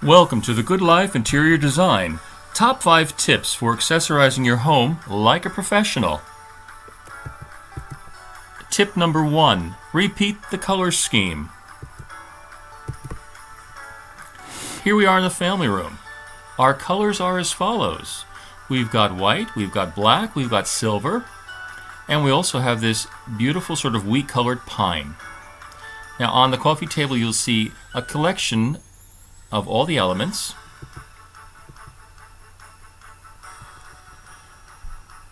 Welcome to the Good Life Interior Design. Top 5 tips for accessorizing your home like a professional. Tip number 1. Repeat the color scheme. Here we are in the family room. Our colors are as follows. We've got white, we've got black, we've got silver, and we also have this beautiful sort of wheat-colored pine. Now on the coffee table you'll see a collection of all the elements.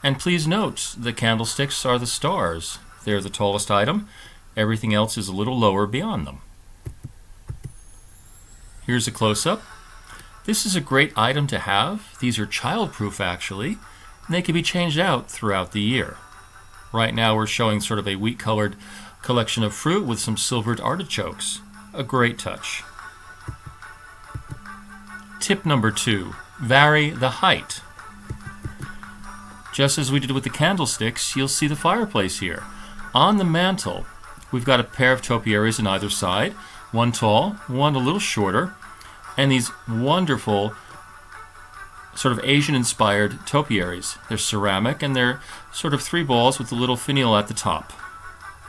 And please note, the candlesticks are the stars. They're the tallest item. Everything else is a little lower beyond them. Here's a close-up. This is a great item to have. These are child-proof actually, and they can be changed out throughout the year. Right now we're showing sort of a wheat-colored collection of fruit with some silvered artichokes. A great touch. Tip number 2, vary the height. Just as we did with the candlesticks, you'll see the fireplace here. On the mantle, we've got a pair of topiaries on either side, one tall, one a little shorter, and these wonderful sort of Asian-inspired topiaries. They're ceramic and they're sort of 3 balls with a little finial at the top.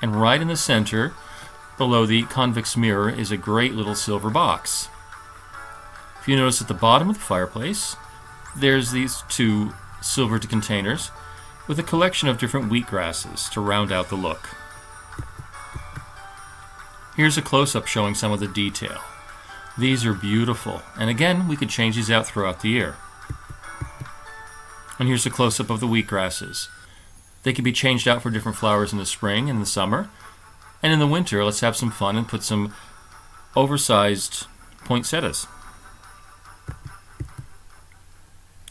And right in the center, below the convex mirror, is a great little silver box. If you notice at the bottom of the fireplace, there's these 2 silvered containers with a collection of different wheatgrasses to round out the look. Here's a close-up showing some of the detail. These are beautiful, and again, we could change these out throughout the year. And here's a close-up of the wheatgrasses. They can be changed out for different flowers in the spring and the summer, and in the winter, let's have some fun and put some oversized poinsettias.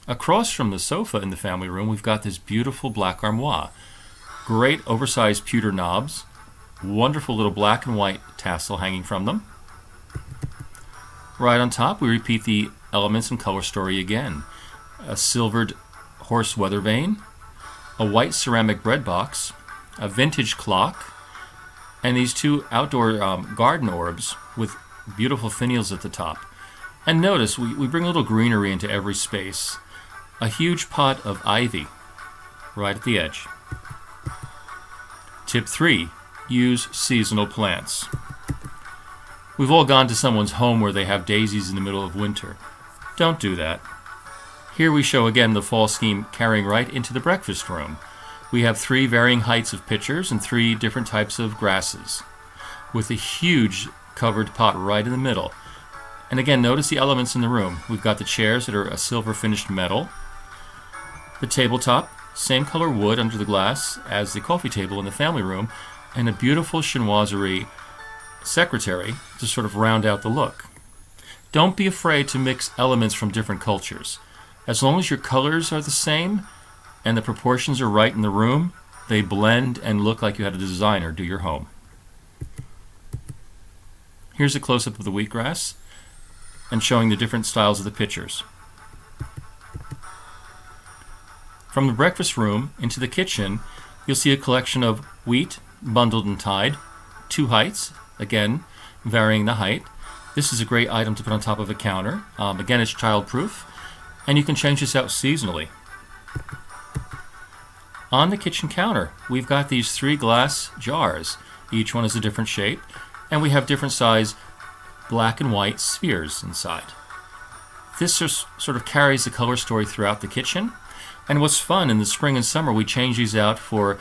Across from the sofa in the family room, we've got this beautiful black armoire. Great oversized pewter knobs, wonderful little black and white tassel hanging from them. Right on top, we repeat the elements and color story again. A silvered horse weather vane, a white ceramic bread box, a vintage clock, and these 2 outdoor garden orbs with beautiful finials at the top. And notice, we bring a little greenery into every space. A huge pot of ivy right at the edge. Tip 3. Use seasonal plants. We've all gone to someone's home where they have daisies in the middle of winter. Don't do that. Here we show again the fall scheme carrying right into the breakfast room. We have 3 varying heights of pitchers and 3 different types of grasses, with a huge covered pot right in the middle. And again, notice the elements in the room. We've got the chairs that are a silver finished metal. The tabletop, same color wood under the glass as the coffee table in the family room, and a beautiful chinoiserie secretary to sort of round out the look. Don't be afraid to mix elements from different cultures. As long as your colors are the same and the proportions are right in the room, they blend and look like you had a designer do your home. Here's a close-up of the wheatgrass and showing the different styles of the pitchers. From the breakfast room into the kitchen, you'll see a collection of wheat bundled and tied, 2 heights, again varying the height. This is a great item to put on top of a counter. Again, it's child-proof, and you can change this out seasonally. On the kitchen counter, we've got these 3 glass jars. Each one is a different shape, and we have different size black and white spheres inside. This just sort of carries the color story throughout the kitchen. And what's fun, in the spring and summer, we change these out for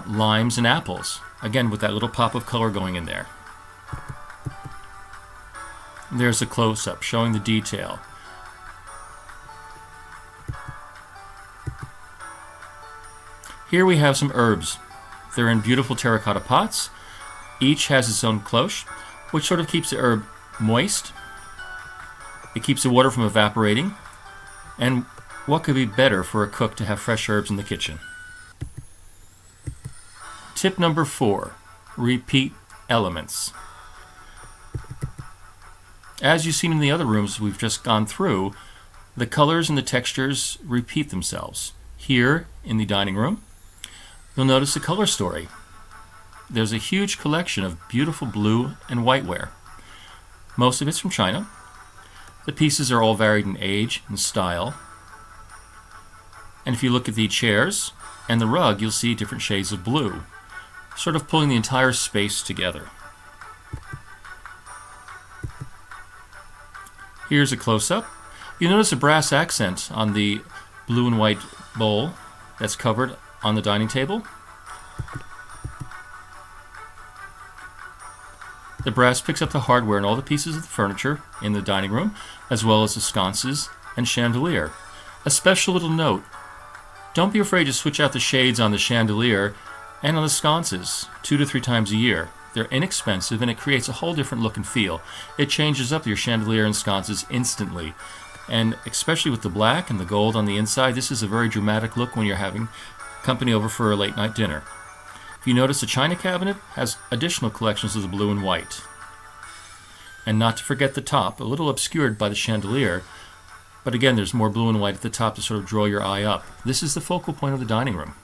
limes and apples. Again, with that little pop of color going in there. There's a close-up showing the detail. Here we have some herbs. They're in beautiful terracotta pots. Each has its own cloche, which sort of keeps the herb moist. It keeps the water from evaporating. And what could be better for a cook to have fresh herbs in the kitchen? Tip number 4. Repeat elements. As you've seen in the other rooms we've just gone through, the colors and the textures repeat themselves. Here in the dining room, you'll notice the color story. There's a huge collection of beautiful blue and whiteware. Most of it's from China. The pieces are all varied in age and style. And if you look at the chairs and the rug, you'll see different shades of blue, sort of pulling the entire space together. Here's a close-up. You'll notice a brass accent on the blue and white bowl that's covered on the dining table. The brass picks up the hardware and all the pieces of the furniture in the dining room, as well as the sconces and chandelier. A special little note: don't be afraid to switch out the shades on the chandelier and on the sconces 2 to 3 times a year. They're inexpensive and it creates a whole different look and feel. It changes up your chandelier and sconces instantly. And especially with the black and the gold on the inside, this is a very dramatic look when you're having company over for a late night dinner. If you notice, the china cabinet has additional collections of the blue and white. And not to forget the top, a little obscured by the chandelier, but again there's more blue and white at the top to sort of draw your eye up. This is the focal point of the dining room.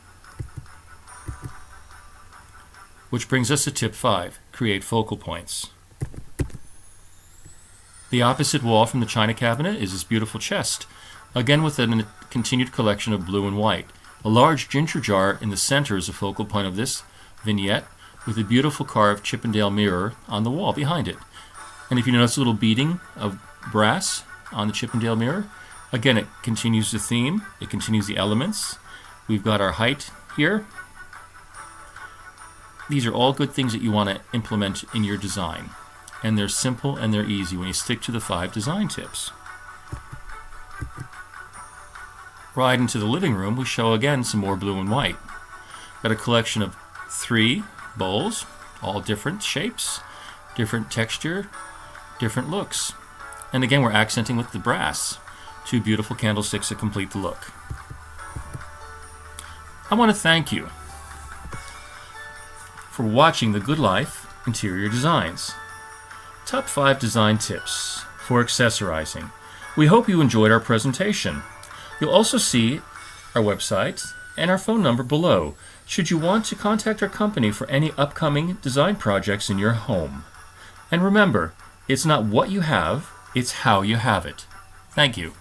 Which brings us to tip 5, create focal points. The opposite wall from the china cabinet is this beautiful chest, again with a continued collection of blue and white. A large ginger jar in the center is the focal point of this vignette, with a beautiful carved Chippendale mirror on the wall behind it. And if you notice a little beading of brass on the Chippendale mirror, again it continues the theme, it continues the elements. We've got our height here. These are all good things that you want to implement in your design. And they're simple and they're easy when you stick to the 5 design tips. Right into the living room, we show again some more blue and white. Got a collection of 3 bowls, all different shapes, different texture, different looks. And again, we're accenting with the brass. 2 beautiful candlesticks that complete the look. I want to thank you for watching The Good Life Interior Designs. Top 5 design tips for accessorizing. We hope you enjoyed our presentation. You'll also see our website and our phone number below, should you want to contact our company for any upcoming design projects in your home. And remember, it's not what you have, it's how you have it. Thank you.